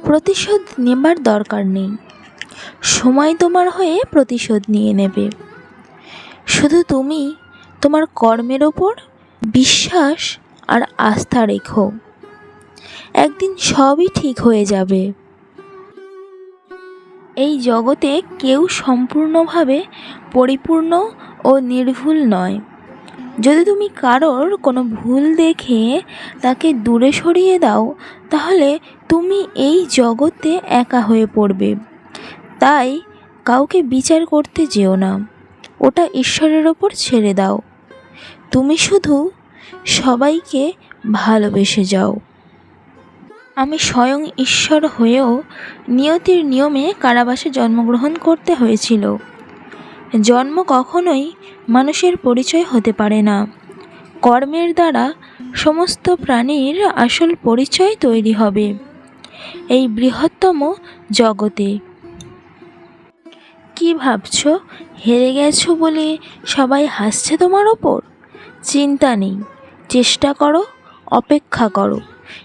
প্রতিশোধ নেবার দরকার নেই, সময় তোমার হয়ে প্রতিশোধ নিয়ে নেবে। শুধু তুমি তোমার কর্মের ওপর বিশ্বাস আর আস্থা রেখো, একদিন সবই ঠিক হয়ে যাবে। এই জগতে কেউ সম্পূর্ণভাবে পরিপূর্ণ ও নির্ভুল নয়। যদি তুমি কারোর কোনো ভুল দেখে তাকে দূরে সরিয়ে দাও, তাহলে তুমি এই জগতে একা হয়ে পড়বে। তাই কাউকে বিচার করতে যেও না, ওটা ঈশ্বরের ওপর ছেড়ে দাও। তুমি শুধু সবাইকে ভালোবেসে যাও। আমি স্বয়ং ঈশ্বর হয়েও নিয়তির নিয়মে কারাবাসে জন্মগ্রহণ করতে হয়েছিল। জন্ম কখনোই মানুষের পরিচয় হতে পারে না। কর্মের দ্বারা সমস্ত প্রাণীর আসল পরিচয় তৈরি হবে এই বৃহত্তম জগতে। কি ভাবছো, হেরে গেছো বলে সবাই হাসছে তোমার ওপর? চিন্তা নেই, চেষ্টা করো, অপেক্ষা করো,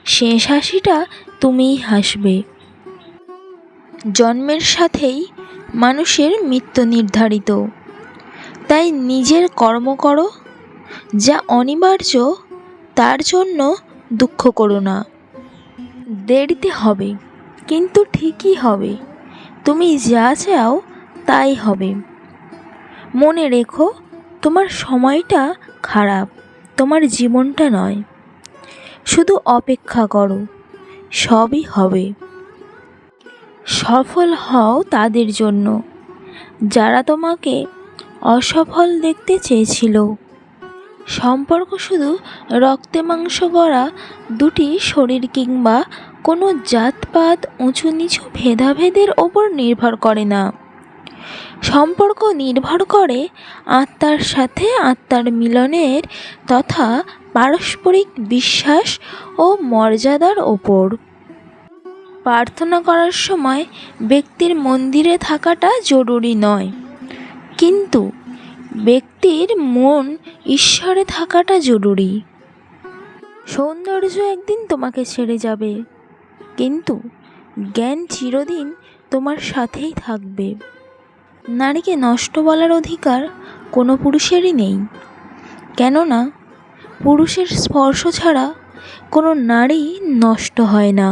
শেষ হাসিটা তুমিই হাসবে। জন্মের সাথেই মানুষের মৃত্যু নির্ধারিত, তাই নিজের কর্ম করো, যা অনিবার্য তার জন্য দুঃখ করো না। দেরিতে হবে, কিন্তু ঠিকই হবে। তুমি যা চাও তাই হবে। মনে রেখো, তোমার সময়টা খারাপ, তোমার জীবনটা নয়। শুধু অপেক্ষা করো, সবই হবে। সফল হও তাদের জন্য যারা তোমাকে অসফল দেখতে চেয়েছিল। সম্পর্ক শুধু রক্তে মাংস গড়া দুটি শরীর কিংবা কোনো জাতপাত উঁচু নিচু ভেদাভেদের ওপর নির্ভর করে না। সম্পর্ক নির্ভর করে আত্মার সাথে আত্মার মিলনের তথা পারস্পরিক বিশ্বাস ও মর্যাদার ওপর। প্রার্থনা করার সময় ব্যক্তির মন্দিরে থাকাটা জরুরি নয়, কিন্তু ব্যক্তির মন ঈশ্বরে থাকাটা জরুরি। সৌন্দর্য একদিন তোমাকে ছেড়ে যাবে, কিন্তু জ্ঞান চিরদিন তোমার সাথেই থাকবে। নারীকে নষ্ট বলার অধিকার কোনো পুরুষেরই নেই, কেননা পুরুষের স্পর্শ ছাড়া কোনো নারী নষ্ট হয় না।